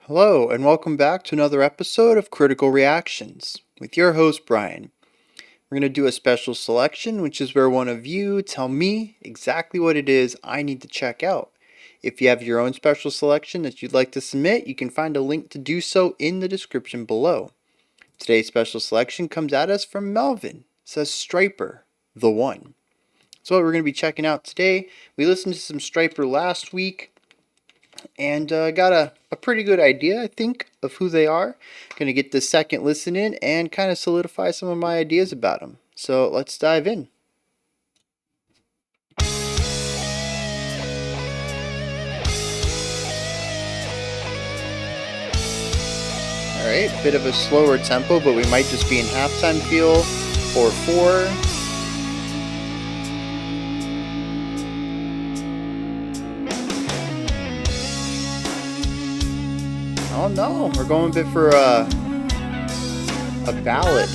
Hello, and welcome back to another episode of Critical Reactions with your host, Bryan. We're going to do a special selection, which is where one of you tell me exactly what it is I need to check out. If you have your own special selection that you'd like to submit, you can find a link to do so in the description below. Today's special selection comes at us from Melvin. It says Stryper, the one. That's what we're going to be checking out today. We listened to some Stryper last week and got a pretty good idea, I think, of who they are. Gonna get the second listen in and kind of solidify some of my ideas about them. So let's dive in. Alright, bit of a slower tempo, but we might just be in halftime feel. 4/4. Oh no, we're going a bit for a ballad.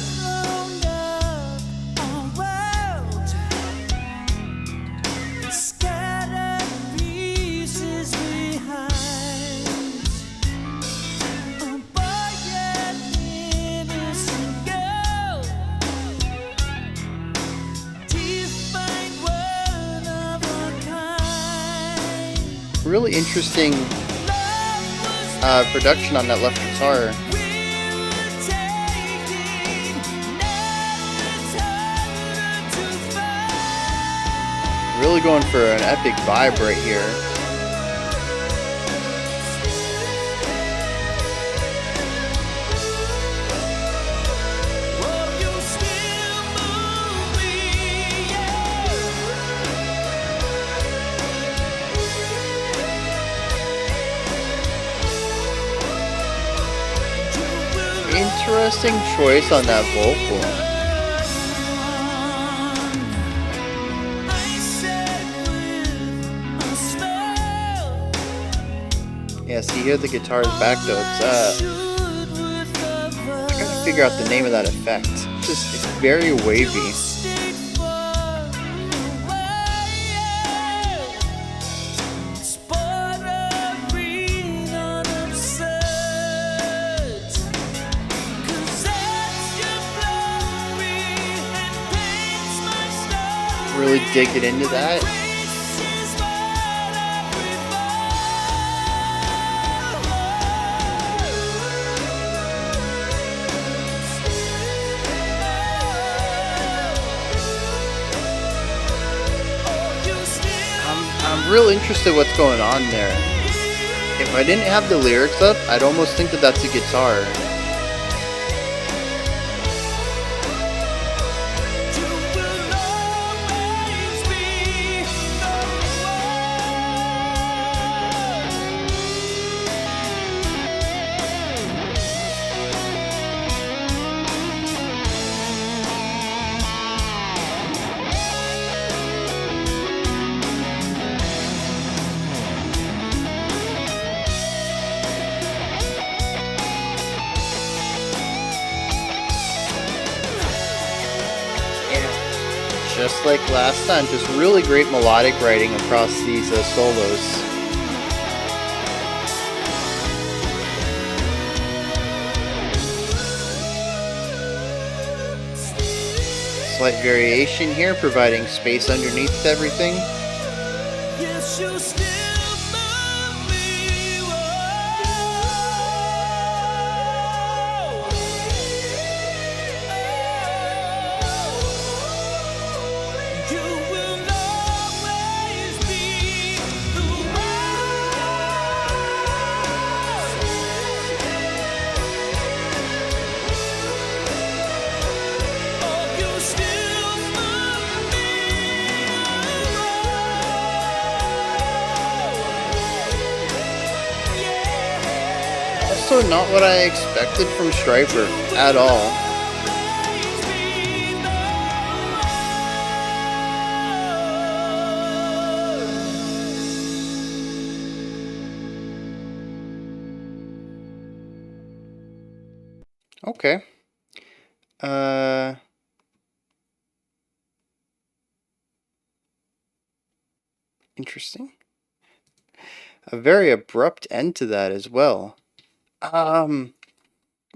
Really interesting production on that left guitar. Really going for an epic vibe right here. Interesting choice on that vocal. Yeah, see here the guitar's back though. It's I gotta figure out the name of that effect. It's very wavy. Really digging into that. I'm real interested what's going on there. If I didn't have the lyrics up, I'd almost think that that's a guitar. Just like last time, just really great melodic writing across these solos. Slight variation here, providing space underneath everything. Also not what I expected from Stryper at all. Okay. Interesting. A very abrupt end to that as well. Um,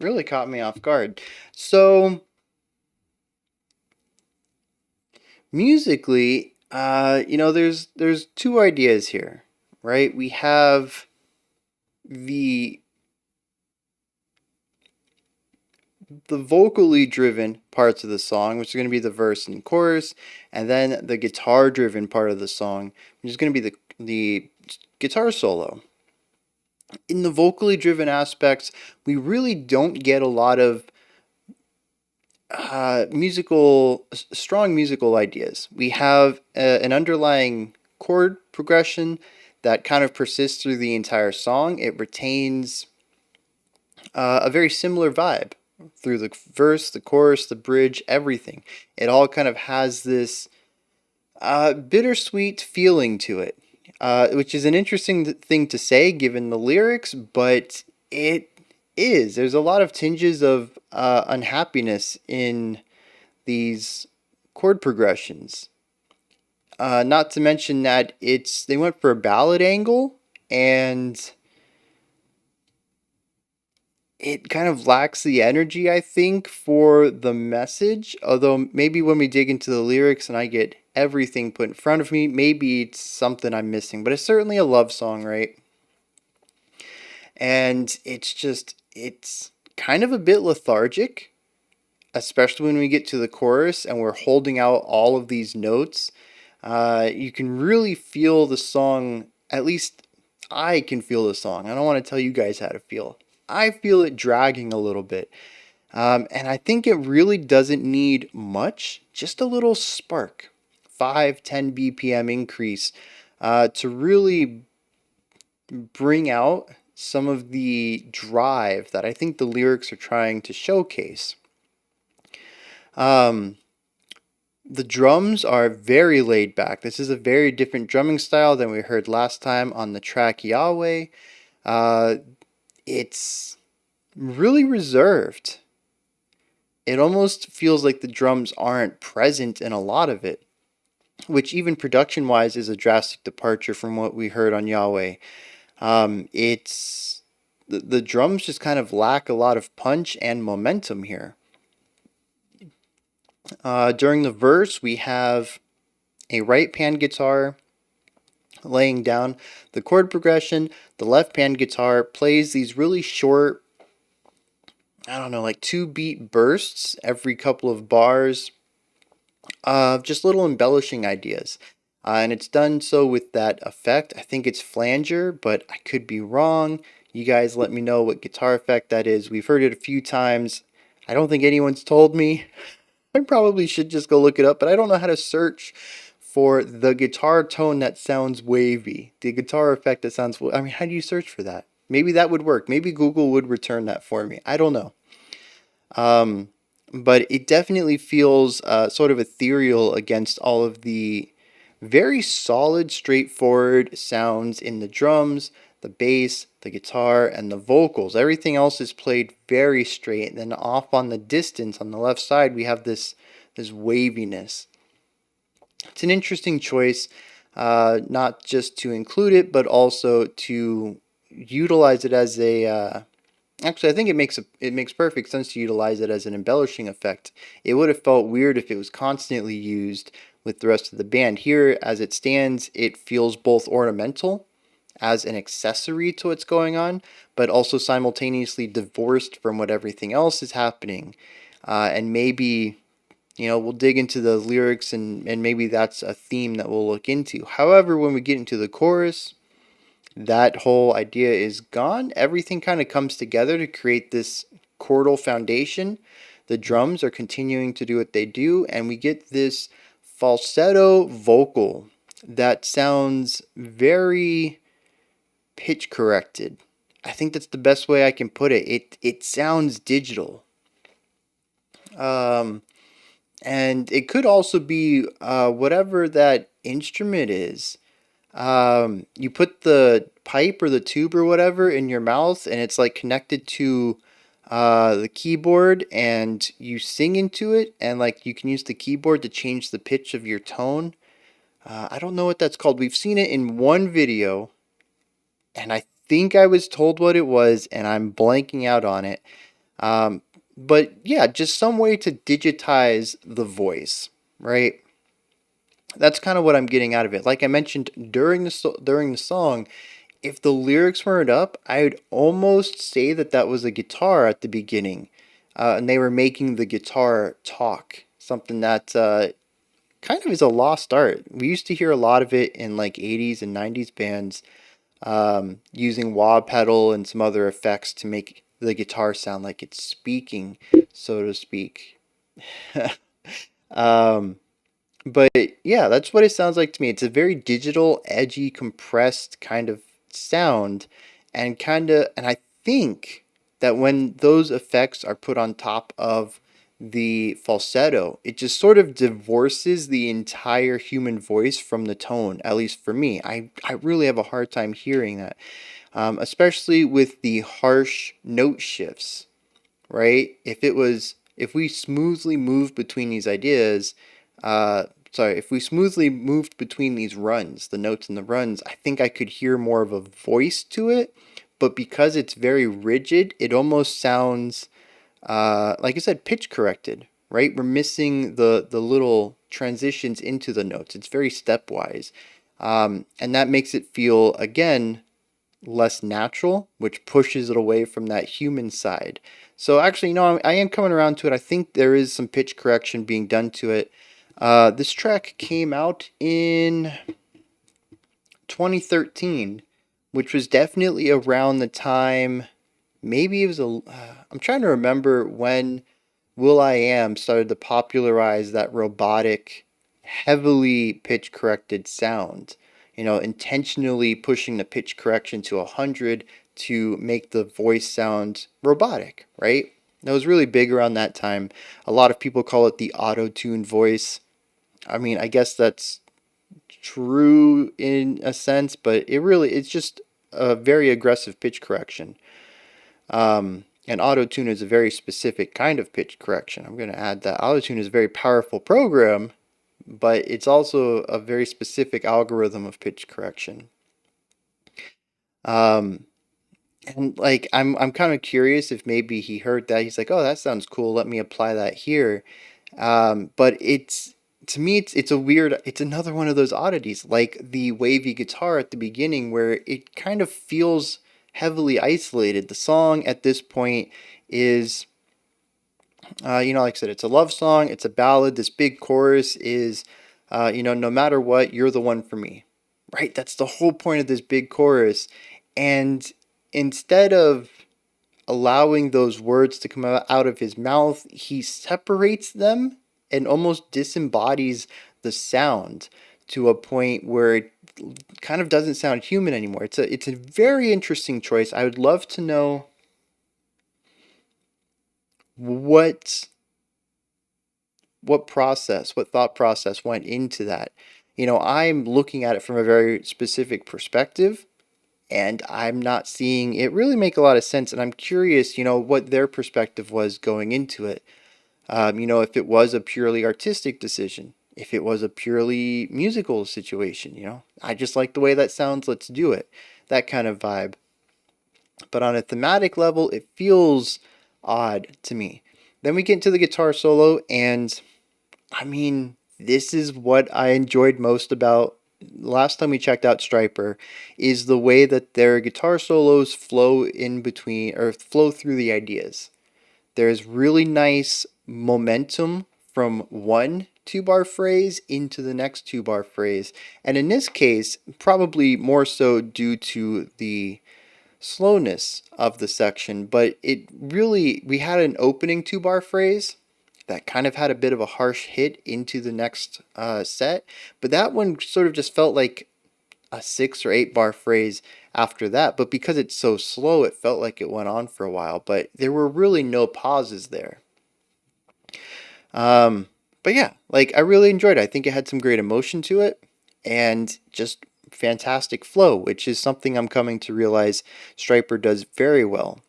really caught me off guard. So musically, there's two ideas here, right? We have the the vocally driven parts of the song, which is going to be the verse and chorus, and then the guitar driven part of the song, which is going to be the guitar solo. In the vocally driven aspects, we really don't get a lot of strong musical ideas. We have an underlying chord progression that kind of persists through the entire song. It retains a very similar vibe through the verse, the chorus, the bridge, everything. It all kind of has this bittersweet feeling to it, which is an interesting thing to say given the lyrics, but it is. There's a lot of tinges of unhappiness in these chord progressions. Not to mention that they went for a ballad angle, and it kind of lacks the energy, I think, for the message. Although maybe when we dig into the lyrics and I get everything put in front of me, maybe it's something I'm missing. But it's certainly a love song, right? And it's kind of a bit lethargic, especially when we get to the chorus and we're holding out all of these notes. You can really feel the song, at least I can feel the song. I don't want to tell you guys how to feel. I feel it dragging a little bit. And I think it really doesn't need much, just a little spark, 5, 10 BPM increase, to really bring out some of the drive that I think the lyrics are trying to showcase. Um, the drums are very laid back. This is a very different drumming style than we heard last time on the track Yahweh. It's really reserved. It almost feels like the drums aren't present in a lot of it, which even production wise is a drastic departure from what we heard on Yahweh. It's the drums just kind of lack a lot of punch and momentum here. During the verse, we have a right pan guitar laying down the chord progression. The left pan guitar plays these really short, I don't know, like 2 beat bursts every couple of bars of just little embellishing ideas. And it's done so with that effect. I think it's flanger, but I could be wrong. You guys let me know what guitar effect that is. We've heard it a few times. I don't think anyone's told me. I probably should just go look it up, but I don't know how to search for the guitar tone that sounds wavy. The guitar effect that sounds, I mean, how do you search for that? Maybe that would work. Maybe Google would return that for me. I don't know. Um, but it definitely feels sort of ethereal against all of the very solid, straightforward sounds in the drums, the bass, the guitar, and the vocals. Everything else is played very straight. And then off on the distance on the left side, we have this waviness. It's an interesting choice, not just to include it, but also to utilize it as a actually, I think it makes perfect sense to utilize it as an embellishing effect. It would have felt weird if it was constantly used with the rest of the band. Here, as it stands, it feels both ornamental as an accessory to what's going on, but also simultaneously divorced from what everything else is happening. And maybe, we'll dig into the lyrics and maybe that's a theme that we'll look into. However, when we get into the chorus, that whole idea is gone. Everything kind of comes together to create this chordal foundation. The drums are continuing to do what they do, and we get this falsetto vocal that sounds very pitch corrected. I think that's the best way I can put it. It sounds digital. Um, and it could also be whatever that instrument is. You put the pipe or the tube or whatever in your mouth, and it's like connected to the keyboard, and you sing into it, and like you can use the keyboard to change the pitch of your tone. I don't know what that's called. We've seen it in one video, and I think I was told what it was, and I'm blanking out on it. Um, but yeah, just some way to digitize the voice, right? That's kind of what I'm getting out of it. Like I mentioned during the song, if the lyrics weren't up, I would almost say that that was a guitar at the beginning, and they were making the guitar talk. Something that kind of is a lost art. We used to hear a lot of it in like 80s and 90s bands, using wah pedal and some other effects to make the guitar sound like it's speaking, so to speak. um, but yeah, that's what it sounds like to me. It's a very digital, edgy, compressed kind of sound, and I think that when those effects are put on top of the falsetto, it just sort of divorces the entire human voice from the tone, at least for me. I really have a hard time hearing that, especially with the harsh note shifts, right? If we smoothly moved between these ideas, if we smoothly moved between these runs, the notes and the runs, I think I could hear more of a voice to it. But because it's very rigid, it almost sounds, like I said, pitch corrected, right? We're missing the little transitions into the notes. It's very stepwise. And that makes it feel, again, less natural, which pushes it away from that human side. So actually, I am coming around to it. I think there is some pitch correction being done to it. This track came out in 2013, which was definitely around the time. Maybe it was I'm trying to remember when Will I Am started to popularize that robotic, heavily pitch corrected sound. Intentionally pushing the pitch correction to 100 to make the voice sound robotic, right? That was really big around that time. A lot of people call it the auto-tune voice. I mean, I guess that's true in a sense, but it's just a very aggressive pitch correction. And auto-tune is a very specific kind of pitch correction. I'm going to add that auto-tune is a very powerful program, but it's also a very specific algorithm of pitch correction. Um, and like I'm kind of curious if maybe he heard that. He's like, "Oh, that sounds cool. Let me apply that here." But it's to me, it's another one of those oddities, like the wavy guitar at the beginning, where it kind of feels heavily isolated. The song at this point is, like I said, it's a love song, it's a ballad. This big chorus is, no matter what, you're the one for me, right? That's the whole point of this big chorus. And instead of allowing those words to come out of his mouth, he separates them and almost disembodies the sound to a point where it kind of doesn't sound human anymore. It's a very interesting choice. I would love to know what what thought process went into that. I'm looking at it from a very specific perspective, and I'm not seeing it really make a lot of sense. And I'm curious, what their perspective was going into it. If it was a purely artistic decision, if it was a purely musical situation, I just like the way that sounds, let's do it. That kind of vibe. But on a thematic level, it feels odd to me. Then we get into the guitar solo, and I mean, this is what I enjoyed most about last time we checked out Stryper, is the way that their guitar solos flow in between or flow through the ideas. There's really nice momentum from one two bar phrase into the next two bar phrase. And in this case, probably more so due to the slowness of the section, but we had an opening two bar phrase that kind of had a bit of a harsh hit into the next set, but that one sort of just felt like a 6 or 8 bar phrase after that. But because it's so slow, it felt like it went on for a while, but there were really no pauses there. But yeah, like I really enjoyed it. I think it had some great emotion to it and just fantastic flow, which is something I'm coming to realize Stryper does very well.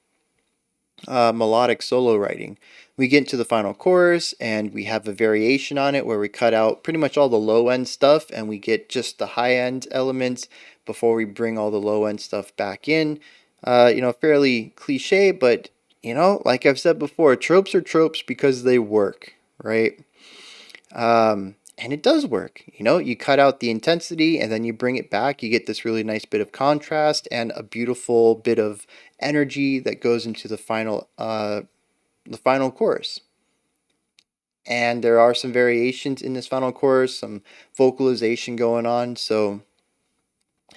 Melodic solo writing. We get into the final chorus and we have a variation on it where we cut out pretty much all the low end stuff and we get just the high end elements. before we bring all the low end stuff back in. Fairly cliche, but like I've said before, tropes are tropes because they work, right? And it does work. You cut out the intensity and then you bring it back. You get this really nice bit of contrast and a beautiful bit of energy that goes into the final chorus. And there are some variations in this final chorus, some vocalization going on. So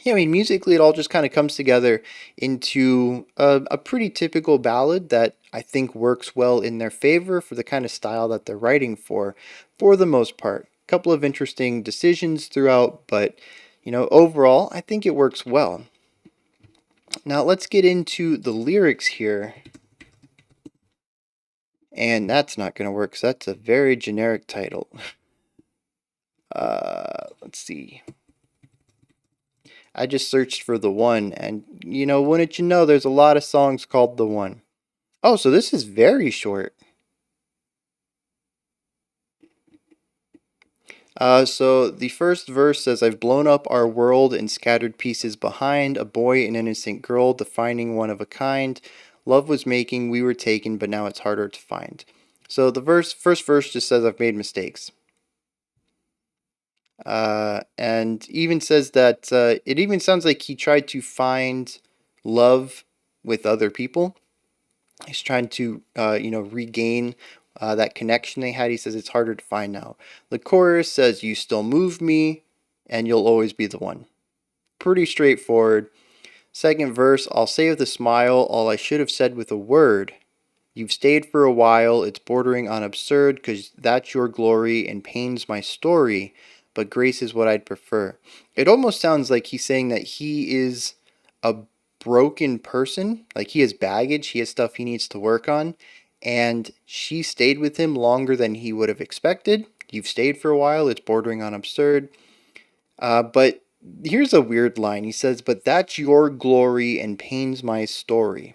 yeah, I mean, musically, it all just kind of comes together into a pretty typical ballad that I think works well in their favor for the kind of style that they're writing for the most part. A couple of interesting decisions throughout, but overall, I think it works well. Now, let's get into the lyrics here. And that's not going to work because that's a very generic title. Let's see. I just searched for The One, and wouldn't you know, there's a lot of songs called The One. Oh, so this is very short. So the first verse says, I've blown up our world and scattered pieces behind, a boy, an innocent girl, defining one of a kind. Love was making, we were taken, but now it's harder to find. So the first verse just says, I've made mistakes. And even says that it even sounds like he tried to find love with other people. He's trying to, regain that connection they had. He says it's harder to find now. The chorus says, you still move me, and you'll always be the one. Pretty straightforward. Second verse, I'll say with a smile all I should have said with a word. You've stayed for a while, it's bordering on absurd, 'cause that's your glory and pain's my story, but grace is what I'd prefer. It almost sounds like he's saying that he is a broken person, like he has baggage, he has stuff he needs to work on, and she stayed with him longer than he would have expected. You've stayed for a while, it's bordering on absurd. But here's a weird line. He says, but that's your glory and pain's my story.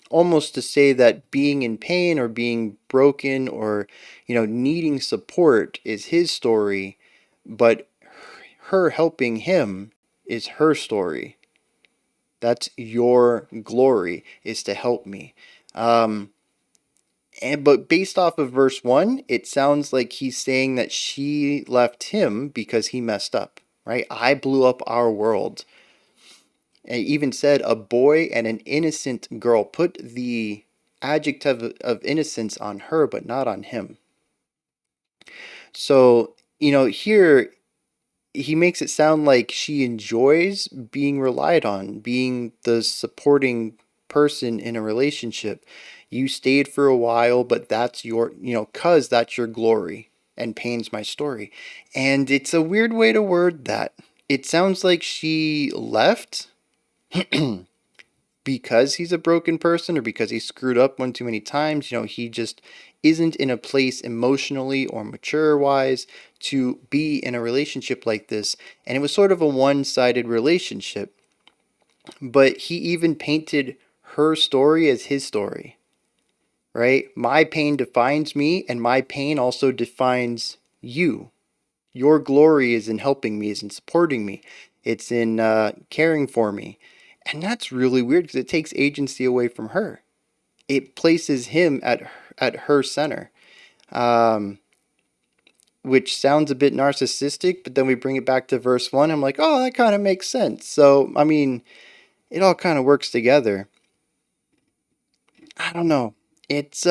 Almost to say that being in pain or being broken or needing support is his story, but her helping him is her story. That's your glory, is to help me. But based off of verse 1, it sounds like he's saying that she left him because he messed up, right? I blew up our world. And even said a boy and an innocent girl. Put the adjective of innocence on her, but not on him. So, here he makes it sound like she enjoys being relied on, being the supporting person in a relationship. You stayed for a while, but that's your, 'cause that's your glory and pain's my story. And it's a weird way to word that. It sounds like she left because he's a broken person or because he screwed up one too many times. He just isn't in a place emotionally or mature wise to be in a relationship like this. And it was sort of a one-sided relationship. But he even painted her story as his story, right? My pain defines me, and my pain also defines you. Your glory is in helping me, is in supporting me. It's in caring for me. And that's really weird because it takes agency away from her. It places him at her center, which sounds a bit narcissistic, but then we bring it back to verse 1. I'm like, oh, that kind of makes sense. So, I mean, it all kind of works together. I don't know. It's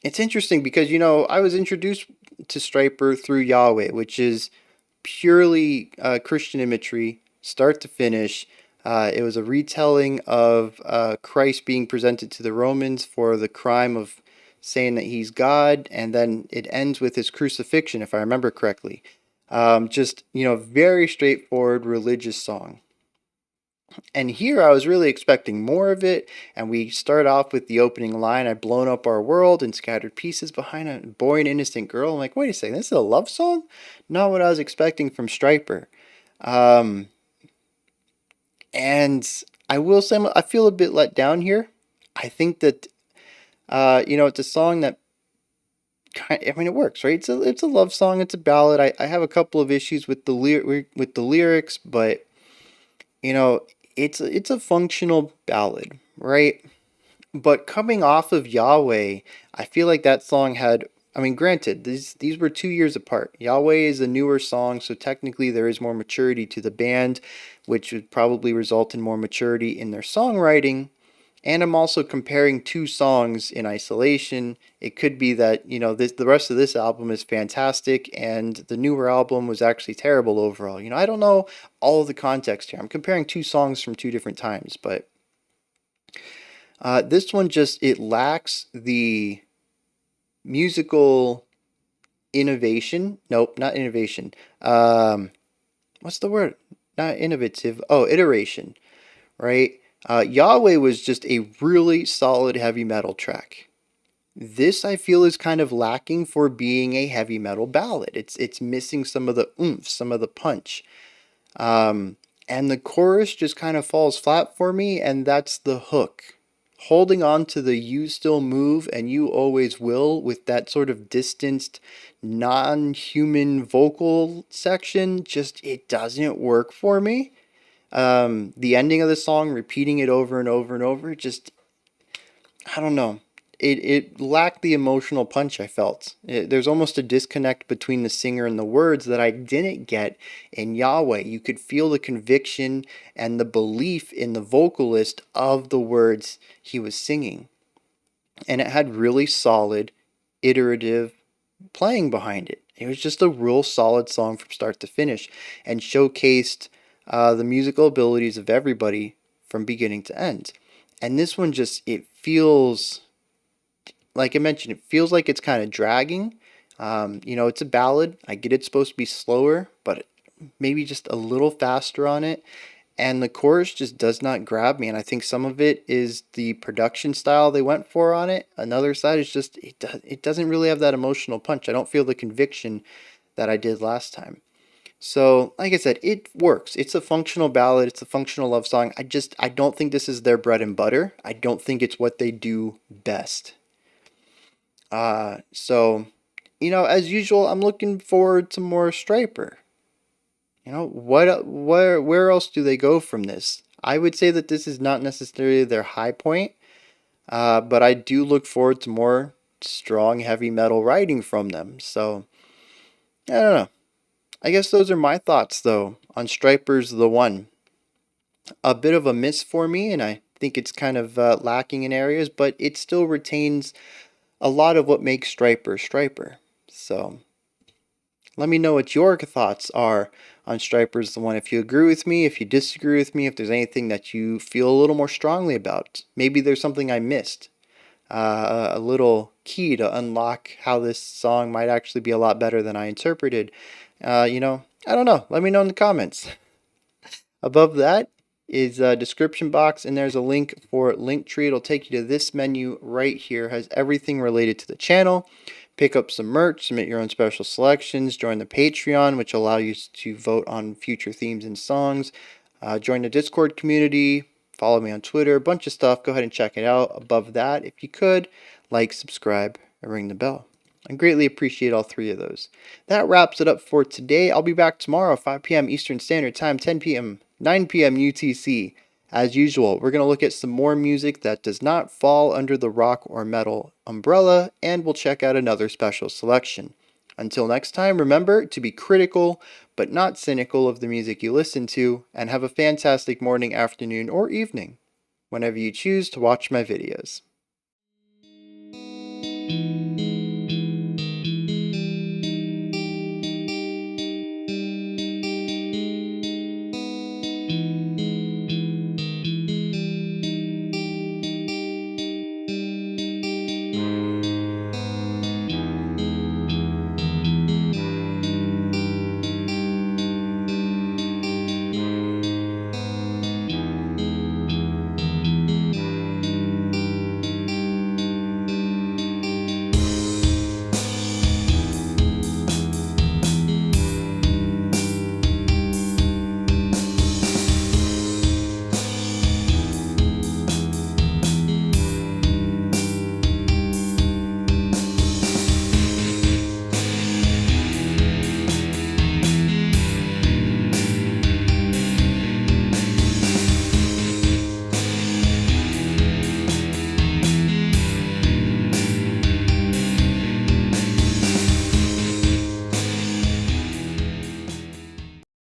interesting because, I was introduced to Stryper through Yahweh, which is purely Christian imagery, start to finish. It was a retelling of Christ being presented to the Romans for the crime of saying that he's God, and then it ends with his crucifixion, if I remember correctly. Just, very straightforward religious song. And here I was really expecting more of it, and we start off with the opening line, I've blown up our world and scattered pieces behind a boy and innocent girl. I'm like, wait a second, this is a love song? Not what I was expecting from Stryper. And I will say I feel a bit let down here. I think that, it's a song that I mean, it works, right? It's a love song. It's a ballad. I have a couple of issues with the lyrics, but it's a functional ballad, right? But coming off of Yahweh, I feel like that song had. I mean, granted, these were 2 years apart. Yahweh is a newer song, so technically there is more maturity to the band, which would probably result in more maturity in their songwriting. And I'm also comparing two songs in isolation. It could be that, the rest of this album is fantastic and the newer album was actually terrible overall. I don't know all of the context here. I'm comparing two songs from two different times, but this one just, it lacks the musical innovation. Nope, not innovation. What's the word? Not innovative. Oh, iteration, right? Yahweh was just a really solid heavy metal track. This I feel is kind of lacking for being a heavy metal ballad. It's missing some of the oomph, some of the punch. And the chorus just kind of falls flat for me, and that's the hook. Holding on to the "you still move and you always will" with that sort of distanced, non-human vocal section, just it doesn't work for me. The ending of the song, repeating it over and over and over, just I don't know. It lacked the emotional punch I felt. There's almost a disconnect between the singer and the words that I didn't get in Yahweh. You could feel the conviction and the belief in the vocalist of the words he was singing. And it had really solid, iterative playing behind it. It was just a real solid song from start to finish and showcased the musical abilities of everybody from beginning to end. And this one just, it feels like I mentioned, it feels like it's kind of dragging. It's a ballad. I get it's supposed to be slower, but maybe just a little faster on it. And the chorus just does not grab me. And I think some of it is the production style they went for on it. Another side is just it doesn't really have that emotional punch. I don't feel the conviction that I did last time. So, like I said, it works. It's a functional ballad. It's a functional love song. I don't think this is their bread and butter. I don't think it's what they do best. So, as usual, I'm looking forward to more Stryper. Where else do they go from this? I would say that this is not necessarily their high point, but I do look forward to more strong heavy metal writing from them. So, I don't know. I guess those are my thoughts, though, on Stryper's The One. A bit of a miss for me, and I think it's kind of lacking in areas, but it still retains a lot of what makes Stryper Stryper. So, let me know what your thoughts are on Stryper's The One. If you agree with me, if you disagree with me, if there's anything that you feel a little more strongly about. Maybe there's something I missed. A little key to unlock how this song might actually be a lot better than I interpreted. I don't know. Let me know in the comments. Above that is a description box, and there's a link for Linktree. It'll take you to this menu right here. It has everything related to the channel. Pick up some merch, submit your own special selections, join the Patreon, which allow you to vote on future themes and songs. Join the Discord community. Follow me on Twitter. A bunch of stuff. Go ahead and check it out. Above that, if you could, like, subscribe, and ring the bell. I greatly appreciate all three of those. That wraps it up for today. I'll be back tomorrow, 5 p.m. Eastern Standard Time, 10 p.m., 9 p.m. UTC. As usual, we're going to look at some more music that does not fall under the rock or metal umbrella, and we'll check out another special selection. Until next time, remember to be critical, but not cynical of the music you listen to, and have a fantastic morning, afternoon, or evening, whenever you choose to watch my videos.